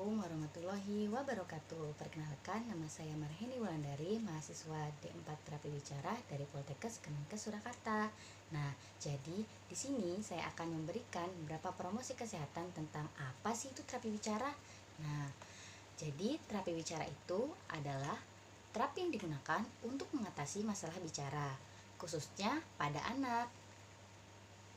Assalamualaikum warahmatullahi wabarakatuh. Perkenalkan, nama saya Marheni Wulandari, mahasiswa D4 Terapi Bicara dari Poltekkes Kemenkes Surakarta. Nah, jadi di sini saya akan memberikan beberapa promosi kesehatan tentang apa sih itu terapi bicara. Nah, jadi terapi bicara itu adalah terapi yang digunakan untuk mengatasi masalah bicara, khususnya pada anak.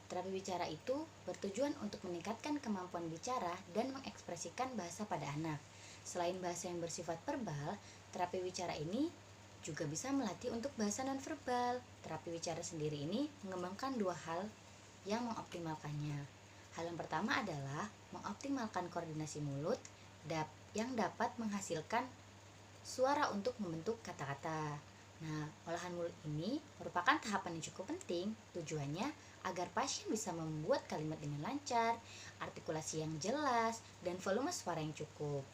Terapi bicara itu bertujuan untuk meningkatkan kemampuan bicara dan mengekspresikan bahasa pada anak. Selain bahasa yang bersifat verbal, terapi bicara ini juga bisa melatih untuk bahasa nonverbal. Terapi bicara sendiri ini mengembangkan dua hal yang mengoptimalkannya. Hal yang pertama adalah mengoptimalkan koordinasi mulut yang dapat menghasilkan suara untuk membentuk kata-kata. Nah, olahan mulut ini merupakan tahapan yang cukup penting. Tujuannya agar pasien bisa membuat kalimat dengan lancar, artikulasi yang jelas, dan volume suara yang cukup.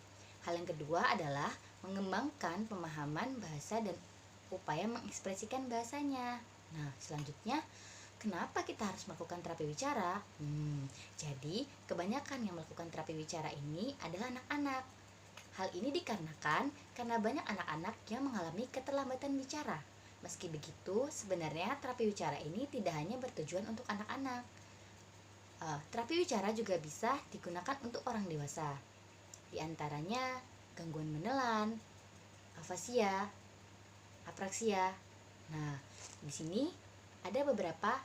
Hal yang kedua adalah mengembangkan pemahaman bahasa dan upaya mengekspresikan bahasanya. Nah, selanjutnya, kenapa kita harus melakukan terapi bicara? Jadi, kebanyakan yang melakukan terapi bicara ini adalah anak-anak. Hal ini dikarenakan karena banyak anak-anak yang mengalami keterlambatan bicara. Meski begitu, sebenarnya terapi bicara ini tidak hanya bertujuan untuk anak-anak. Terapi bicara juga bisa digunakan untuk orang dewasa. Di antaranya gangguan menelan, afasia, apraksia. Nah, di sini ada beberapa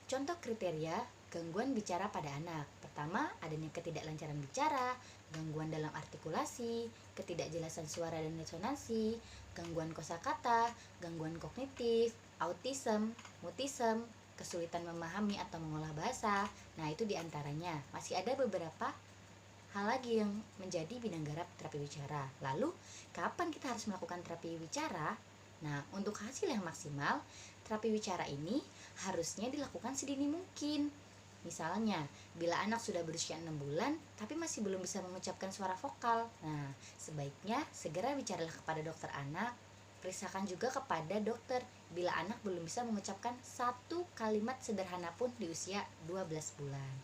contoh kriteria gangguan bicara pada anak. Pertama, adanya ketidaklancaran bicara, gangguan dalam artikulasi, ketidakjelasan suara dan resonansi, gangguan kosakata, gangguan kognitif, autism, mutism, kesulitan memahami atau mengolah bahasa. Nah, itu diantaranya. Masih ada beberapa hal lagi yang menjadi bidang garap terapi bicara. Lalu, kapan kita harus melakukan terapi bicara? Nah, untuk hasil yang maksimal, terapi bicara ini harusnya dilakukan sedini mungkin. Misalnya, bila anak sudah berusia 6 bulan tapi masih belum bisa mengucapkan suara vokal, nah, sebaiknya segera bicaralah kepada dokter anak. Periksakan juga kepada dokter bila anak belum bisa mengucapkan satu kalimat sederhana pun di usia 12 bulan.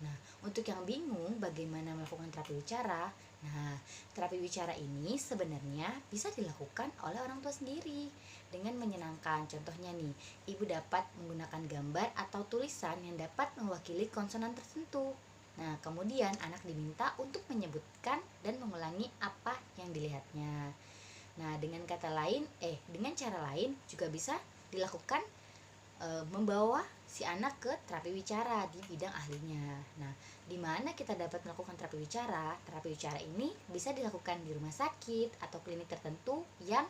Nah, untuk yang bingung bagaimana melakukan terapi bicara, nah, terapi bicara ini sebenarnya bisa dilakukan oleh orang tua sendiri dengan menyenangkan. Contohnya nih, ibu dapat menggunakan gambar atau tulisan yang dapat mewakili konsonan tertentu. Nah, kemudian anak diminta untuk menyebutkan dan mengulangi apa yang dilihatnya. Nah, dengan cara lain juga bisa dilakukan membawa si anak ke terapi bicara di bidang ahlinya. Nah, di mana kita dapat melakukan terapi bicara? Terapi bicara ini bisa dilakukan di rumah sakit atau klinik tertentu yang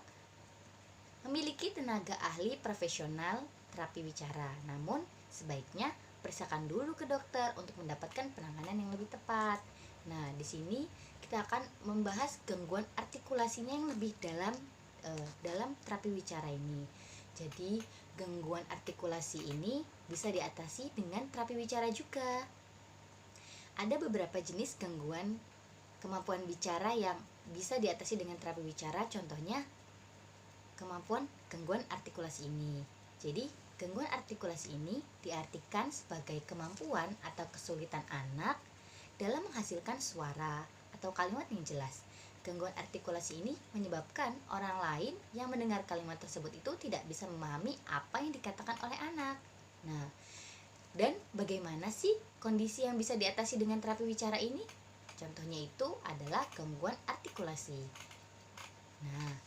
memiliki tenaga ahli profesional terapi bicara. Namun, sebaiknya periksakan dulu ke dokter untuk mendapatkan penanganan yang lebih tepat. Nah, di sini kita akan membahas gangguan artikulasinya yang lebih dalam terapi bicara ini. Jadi, gangguan artikulasi ini bisa diatasi dengan terapi bicara juga. Ada beberapa jenis gangguan kemampuan bicara yang bisa diatasi dengan terapi bicara, contohnya gangguan artikulasi ini. Jadi, gangguan artikulasi ini diartikan sebagai kemampuan atau kesulitan anak dalam menghasilkan suara atau kalimat yang jelas. Gangguan artikulasi ini menyebabkan orang lain yang mendengar kalimat tersebut itu tidak bisa memahami apa yang dikatakan oleh anak. Nah, dan bagaimana sih kondisi yang bisa diatasi dengan terapi bicara ini? Contohnya itu adalah gangguan artikulasi. Nah,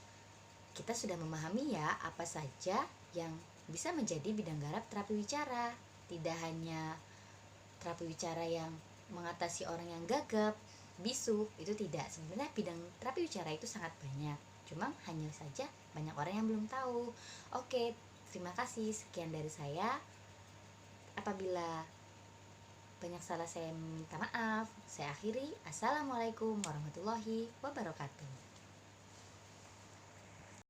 kita sudah memahami ya apa saja yang bisa menjadi bidang garap terapi bicara. Tidak hanya terapi bicara yang mengatasi orang yang gagap, bisu, itu tidak. Sebenarnya bidang terapi bicara itu sangat banyak, cuma hanya saja banyak orang yang belum tahu. Oke, terima kasih, sekian dari saya. Apabila banyak salah, saya minta maaf. Saya akhiri. Assalamualaikum warahmatullahi wabarakatuh.